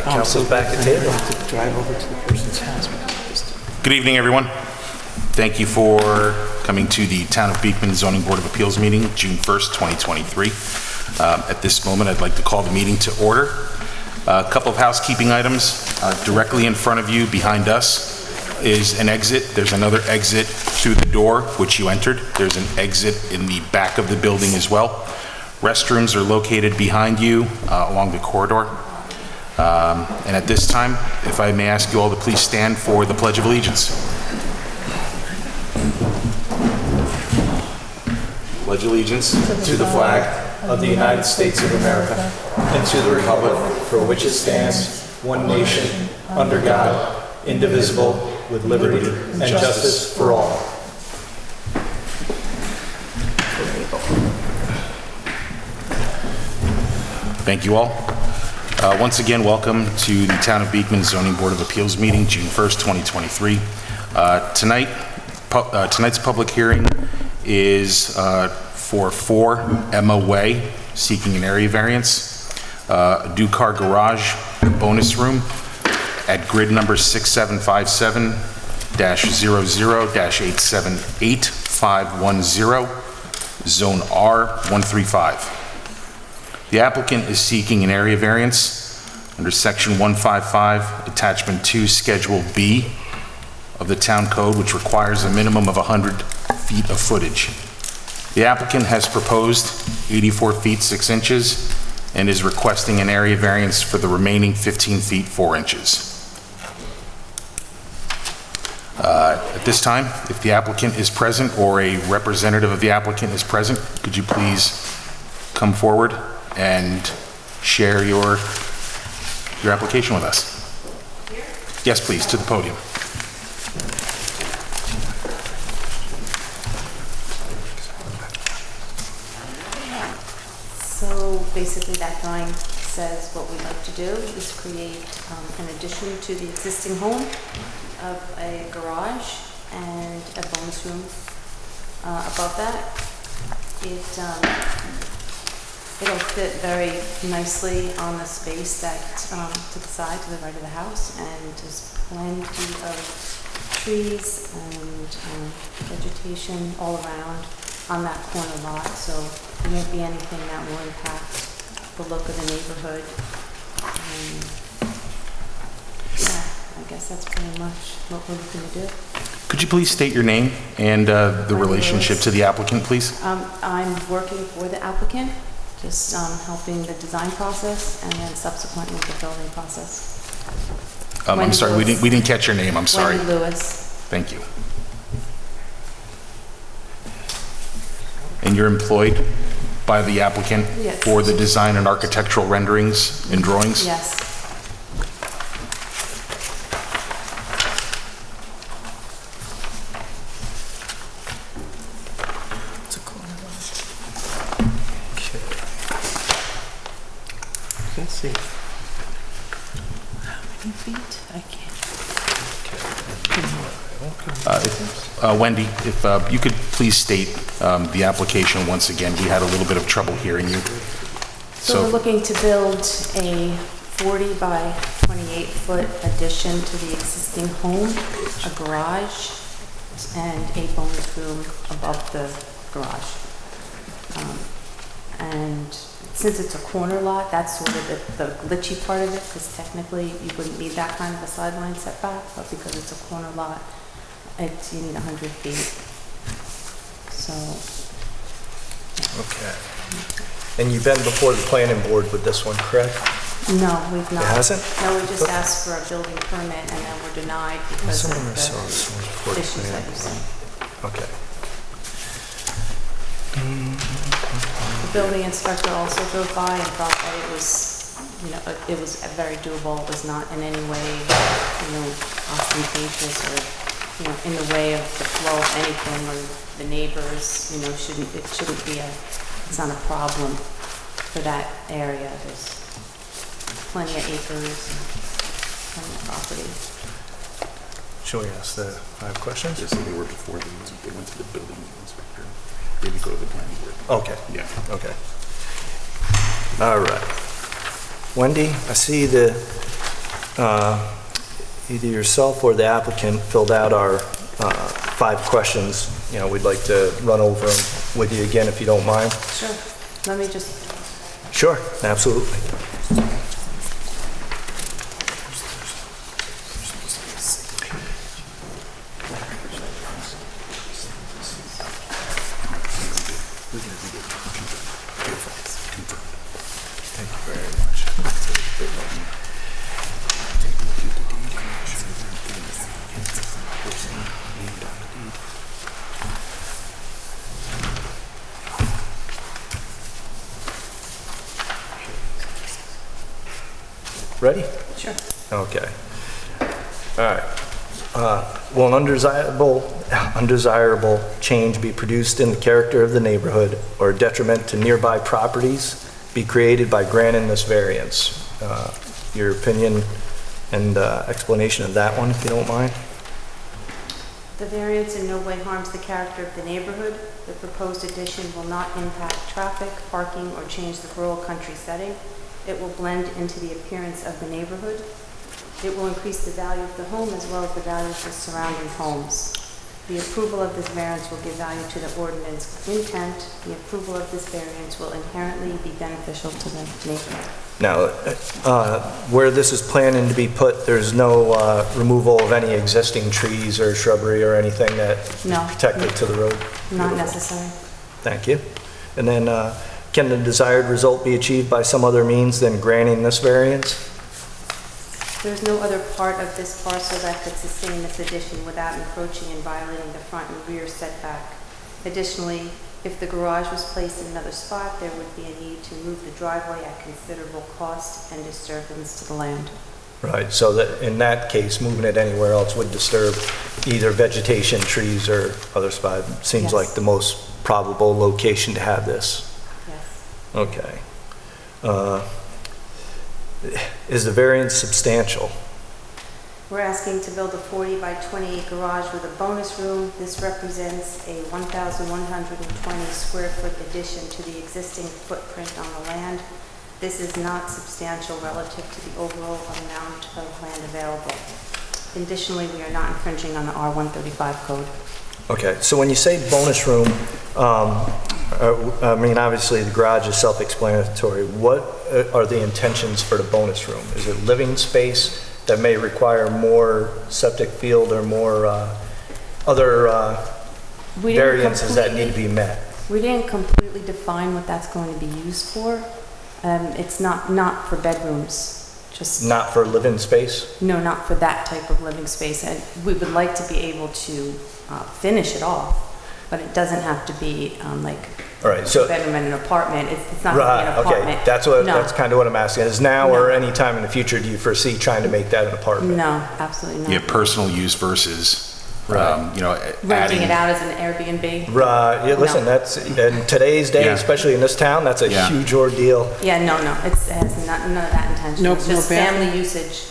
Council's back at table. To drive over to the person's house. Good evening, everyone. Thank you for coming to the Town of Beekman Zoning Board of Appeals meeting, June 1st, 2023. At this moment, I'd like to call the meeting to order. A couple of housekeeping items. Directly in front of you, behind us, is an exit. There's another exit through the door, which you entered. There's an exit in the back of the building as well. Restrooms are located behind you along the corridor. And at this time, if I may ask you all to please stand for the Pledge of Allegiance. Pledge allegiance To the flag of the United States of America and to the republic for which it stands, one nation, under God, indivisible, with liberty and justice for all. Thank you all. Once again, welcome to the Town of Beekman Zoning Board of Appeals meeting, June 1st, 2023. Tonight's public hearing is for 4 Emma Way, seeking an area variance, a two-car garage bonus room at grid number 6757-00-878-510, zone R135. The applicant is seeking an area variance under section 155, attachment 2, schedule B of the town code, which requires a minimum of 100 feet of footage. The applicant has proposed 84 feet 6 inches and is requesting an area variance for the remaining 15 feet 4 inches. At this time, if the applicant is present or a representative of the applicant is present, could you please come forward and share your application with us? Here? Yes, please, to the podium. So basically that drawing says what we'd like to do is create an addition to the existing home of a garage and a bonus room above that. It'll fit very nicely on the space that to the side, to the right of the house, and there's plenty of trees and vegetation all around on that corner lot, so there won't be anything that will impact the look of the neighborhood. Yeah, I guess that's pretty much what we're looking to do. Could you please state your name and the relationship to the applicant, please? I'm working for the applicant, just helping the design process and then subsequently the building process. I'm sorry, we didn't catch your name, I'm sorry. Wendy Lewis. Thank you. And you're employed by the applicant? Yes. For the design and architectural renderings and drawings? Yes. It's a corner lot. Let's see. How many feet? I can't. Wendy, if you could please state the application once again. We had a little bit of trouble hearing you. So we're looking to build a 40 by 28 foot addition to the existing home, a garage, and a bonus room above the garage. And since it's a corner lot, that's sort of the glitchy part of it, because technically you wouldn't need that kind of a sideline setback, but because it's a corner lot, you need 100 feet. So. Yeah. Okay. And you've been before the planning board with this one, correct? No, we've not. It hasn't? No, we just asked for a building permit and then we're denied because of Someone saw this one before the the issues that planning you see. Okay. The building inspector also drove by and thought that it was, it was very doable. It was not in any way, ostentatious or, in the way of the flow of anything, or the neighbors, it's not a problem for that area. There's plenty of acres and plenty of property. Should we ask the 5 questions? Yes, they were before they went to the building inspector. They would go to the planning board. Okay. Yeah. Okay. All right. Wendy, I see the Either yourself or the applicant filled out our 5 questions. You know, we'd like to run over them with you again if you don't mind. Sure. Let me just, Sure, absolutely. Ready? sure. Okay. All right. Will an undesirable change be produced in the character of the neighborhood or detriment to nearby properties be created by granting this variance? Your opinion and explanation of that one, if you don't mind? The variance in no way harms the character of the neighborhood. The proposed addition will not impact traffic, parking, or change the rural country setting. It will blend into the appearance of the neighborhood. It will increase the value of the home as well as the value of the surrounding homes. The approval of this variance will give value to the ordinance intent. The approval of this variance will inherently be beneficial to the neighborhood. Now, where this is planning to be put, there's no removal of any existing trees or shrubbery or anything that No. is protected to the road? Not Beautiful. necessary. Thank you. And then, can the desired result be achieved by some other means than granting this variance? There's no other part of this parcel that could sustain this addition without encroaching and violating the front and rear setback. Additionally, if the garage was placed in another spot, there would be a need to move the driveway at considerable cost and disturbance to the land. Right, so that, in that case, moving it anywhere else would disturb either vegetation, trees, or other spot. Seems Yes. like the most probable location to have this. Yes. Okay. Is the variance substantial? We're asking to build a 40 by 28 garage with a bonus room. This represents a 1,120 square foot addition to the existing footprint on the land. This is not substantial relative to the overall amount of land available. Additionally, we are not infringing on the R135 code. Okay, so when you say bonus room, I mean, obviously the garage is self-explanatory. What are the intentions for the bonus room? Is it living space that may require more septic field or more other We didn't variances that need to be met? We didn't completely define what that's going to be used for. It's not for bedrooms, just, Not for living space? no, not for that type of living space. And we would like to be able to finish it off, but it doesn't have to be like All right, a so, bedroom and an apartment. It's not going to be right, an apartment. okay, that's what, No. that's kind of what I'm asking. Is now No. or any time in the future, do you foresee trying to make that an apartment? No, absolutely not. Yeah, personal use versus, Right. you know, Renting adding. it out as an Airbnb? Right, yeah, listen, No. that's, in today's day, Yeah. especially in this town, that's a Yeah. huge ordeal. Yeah, no, it has none of that intention. No- It's no just bathroom? family usage.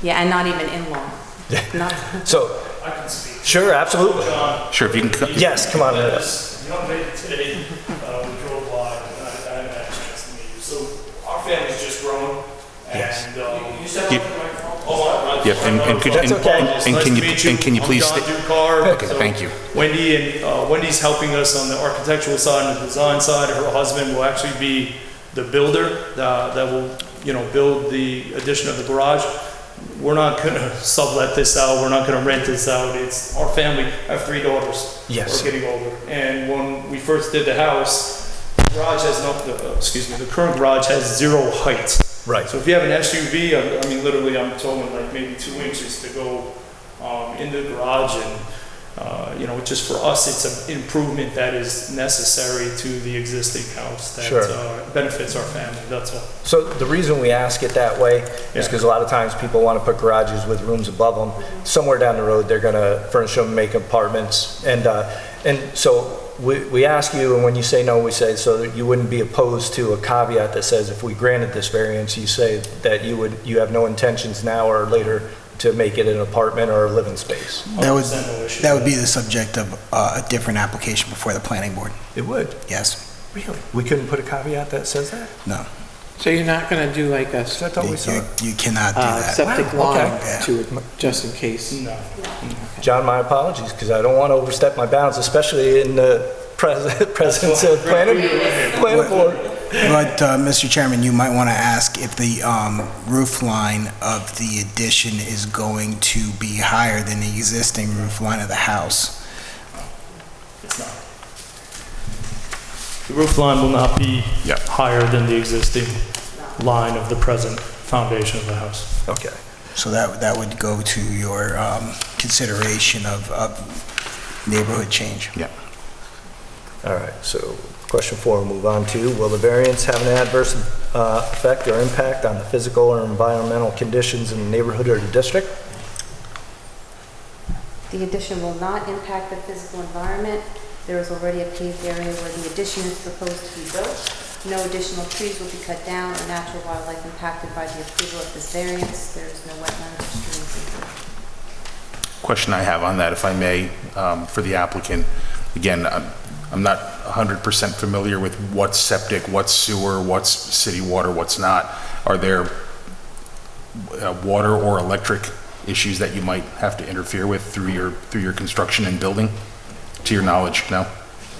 Yeah, and not even in-law. Not, So, I can speak. sure, absolutely. John, Sure, if you can, Yes, come on, right up. this young lady today, we drove by, and I had a chance to meet you. So our family's just grown, Yes. and, you said Yeah. Yeah, and could you- That's okay. and can you- and can you please I'm sta- John Ducar. Okay, thank you. Wendy, and Wendy's helping us on the architectural side and the design side. Her husband will actually be the builder that will, build the addition of the garage. We're not gonna sublet this out, we're not gonna rent this out. It's our family. I have 3 daughters. Yes. We're getting older. And when we first did the house, the garage has the current garage has 0 height. Right. So if you have an SUV, I mean, literally, I'm talking like maybe 2 inches to go in the garage, and just for us, it's an improvement that is necessary to the existing house that Sure. benefits our family. That's all. So the reason we ask it that way is Yeah. because a lot of times people want to put garages with rooms above them. Somewhere down the road, they're going to furnish them, make apartments. And so we ask you, and when you say no, we say, so that you wouldn't be opposed to a caveat that says if we granted this variance, you say that you have no intentions now or later to make it an apartment or a living space. That would, 100% no issue. that would be the subject of a different application before the planning board. It would? Yes. Really? We couldn't put a caveat that says that? No. So you're not gonna do like a You cannot do that. septic Wow, line okay. to it, just in case? No. John, my apologies, because I don't want to overstep my bounds, especially in the presence of planning board. But, Mr. Chairman, you might want to ask if the roof line of the addition is going to be higher than the existing roof line of the house. It's not. The roof line will not be Yeah. higher than the existing line of the present foundation of the house. Okay. So that would go to your consideration of neighborhood change. Yeah. All right, so question 4, we'll move on to, will the variance have an adverse effect or impact on the physical or environmental conditions in the neighborhood or the district? The addition will not impact the physical environment. There is already a paved area where the addition is proposed to be built. No additional trees will be cut down or natural wildlife impacted by the approval of this variance. There is no wetlands or streams. Question I have on that, if I may, for the applicant. Again, I'm not 100% familiar with what's septic, what's sewer, what's city water, what's not. Are there water or electric issues that you might have to interfere with through your construction and building? To your knowledge, no?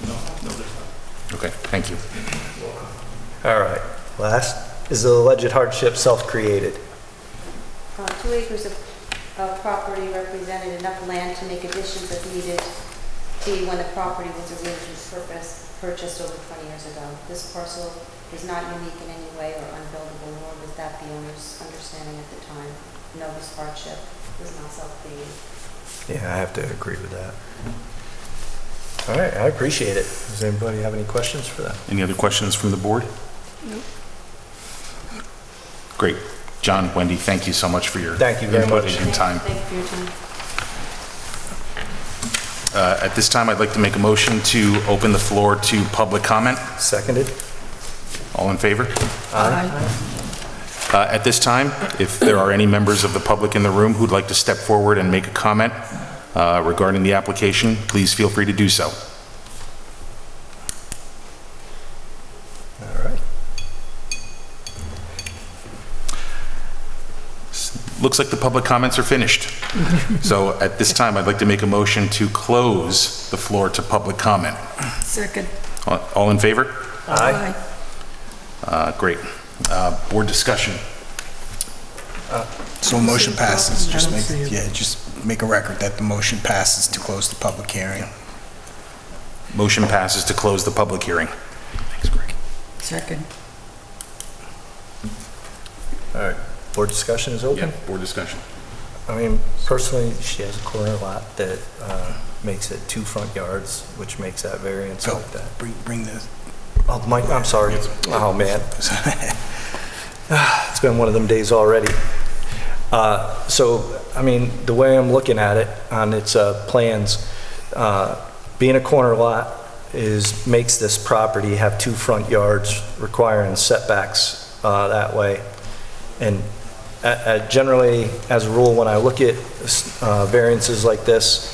No, there's not. Okay, thank you. All right, last, is the alleged hardship self-created? 2 acres of property represented enough land to make additions as needed when the property was originally purchased over 20 years ago. This parcel is not unique in any way or unbuildable, nor was that the owner's understanding at the time. No, this hardship was not self-created. Yeah, I have to agree with that. All right, I appreciate it. Does anybody have any questions for them? Any other questions from the board? No. Great. John, Wendy, thank you so much for your Thank you very input much. and time. Thank you for your time. At this time, I'd like to make a motion to open the floor to public comment. Seconded? All in favor? Aye. At this time, if there are any members of the public in the room who'd like to step forward and make a comment regarding the application, please feel free to do so. All right. Looks like the public comments are finished. So at this time, I'd like to make a motion to close the floor to public comment. Second. All in favor? Aye. Great. Board discussion. So motion passes, I don't see it. just make a record that the motion passes to close the public hearing. Motion passes to close the public hearing. Thanks, Greg. Second. All right, board discussion is open? Yeah, board discussion. I mean, personally, she has a corner lot that makes it 2 front yards, which makes that variance So like that. bring the, Oh, Mike, I'm sorry. Oh, man. It's been one of them days already. So, I mean, the way I'm looking at it on its plans, being a corner lot makes this property have 2 front yards, requiring setbacks that way. And generally, as a rule, when I look at variances like this,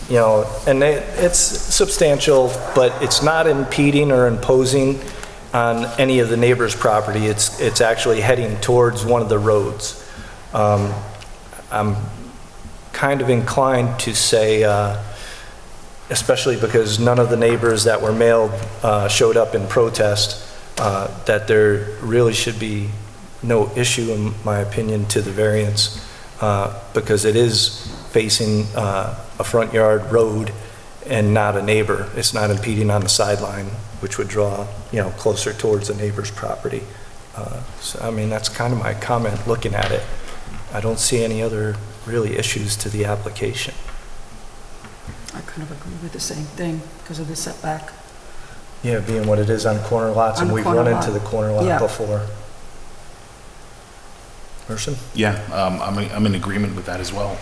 you know, and it's substantial, but it's not impeding or imposing on any of the neighbor's property. It's actually heading towards one of the roads. I'm kind of inclined to say, especially because none of the neighbors that were mailed showed up in protest, that there really should be no issue, in my opinion, to the variance, because it is facing a front yard road and not a neighbor. It's not impeding on the sideline, which would draw, you know, closer towards the neighbor's property. So, I mean, that's kind of my comment looking at it. I don't see any other really issues to the application. I kind of agree with the same thing because of the setback. Yeah, being what it is on corner lots, and On we've corner run lot. into the corner lot Yeah. before. Merson? Yeah, I'm in agreement with that as well.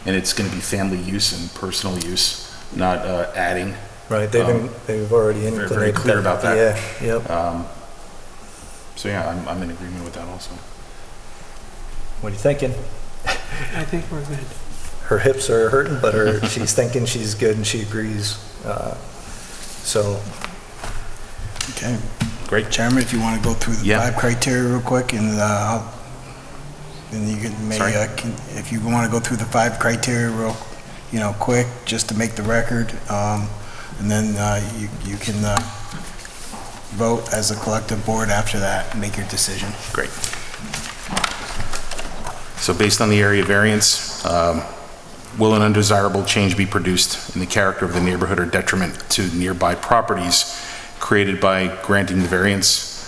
And it's going to be family use and personal use, not adding. Right, they've already indicated. very clear about that. Yeah, yep. So yeah, I'm in agreement with that also. What are you thinking? I think we're good. Her hips are hurting, but she's thinking she's good and she agrees. So, okay. Great. Chairman, if you want to go through the Yeah. 5 criteria real quick, and then you can Sorry? if you want to go through the 5 criteria real, quick, just to make the record, and then you can vote as a collective board after that and make your decision. Great. So based on the area variance, will an undesirable change be produced in the character of the neighborhood or detriment to nearby properties created by granting the variance?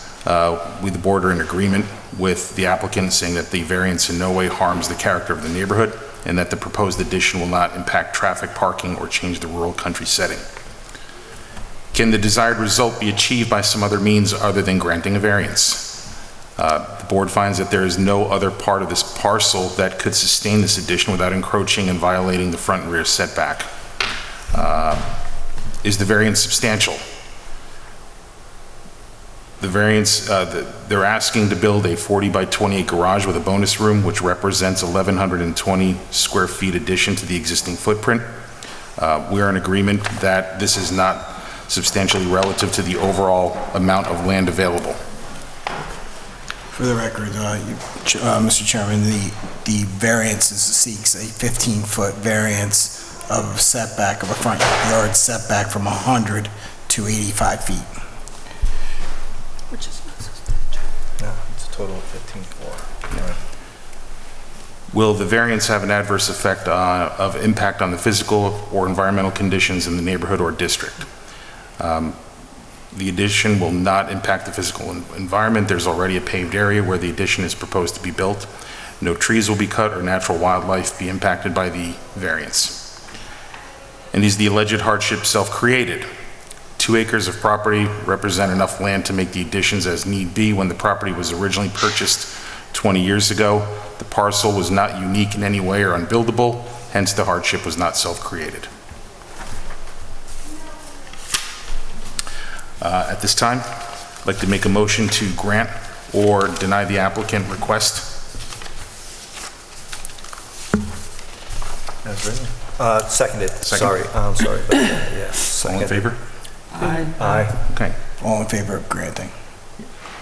We, the board, are in agreement with the applicant, saying that the variance in no way harms the character of the neighborhood and that the proposed addition will not impact traffic, parking, or change the rural country setting. Can the desired result be achieved by some other means other than granting a variance? The board finds that there is no other part of this parcel that could sustain this addition without encroaching and violating the front and rear setback. Is the variance substantial? The variance, they're asking to build a 40 by 28 garage with a bonus room, which represents 1,120 square feet addition to the existing footprint. We are in agreement that this is not substantially relative to the overall amount of land available. For the record, Mr. Chairman, the variance seeks a 15-foot variance of setback of a front yard setback from 100 to 85 feet. Which is not substantial. No, it's a total of 15 floor. Will the variance have an adverse effect of impact on the physical or environmental conditions in the neighborhood or district? The addition will not impact the physical environment. There's already a paved area where the addition is proposed to be built. No trees will be cut or natural wildlife be impacted by the variance. And is the alleged hardship self-created? 2 acres of property represent enough land to make the additions as need be. When the property was originally purchased 20 years ago, the parcel was not unique in any way or unbuildable, hence the hardship was not self-created. At this time, I'd like to make a motion to grant or deny the applicant request. As written. Seconded. Second. Sorry, I'm sorry about that, yes. All in favor? Aye. Okay. All in favor of granting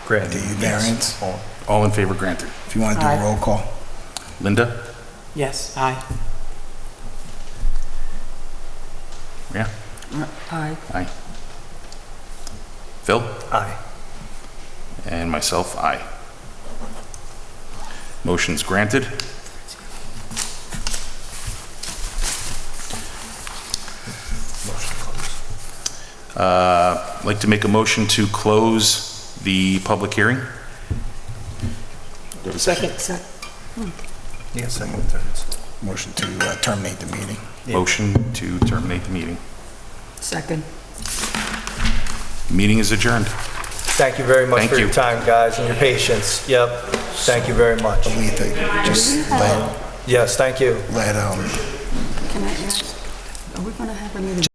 Granted. the variance? All in favor granted. If you want to do Aye. a roll call. Linda? Yes, aye. Yeah? Aye. Aye. Phil? Aye. And myself, aye. Motion's granted. Motion closed. I'd like to make a motion to close the public hearing. Second. Yeah, second, thirds. Motion to terminate the meeting. Yeah. Motion to terminate the meeting. Second. Meeting is adjourned. Thank you very much Thank for your you. time, guys, and your patience. Yep, thank you very much. Letha, just let Yes, thank you. Can I ask, are we going to have any of the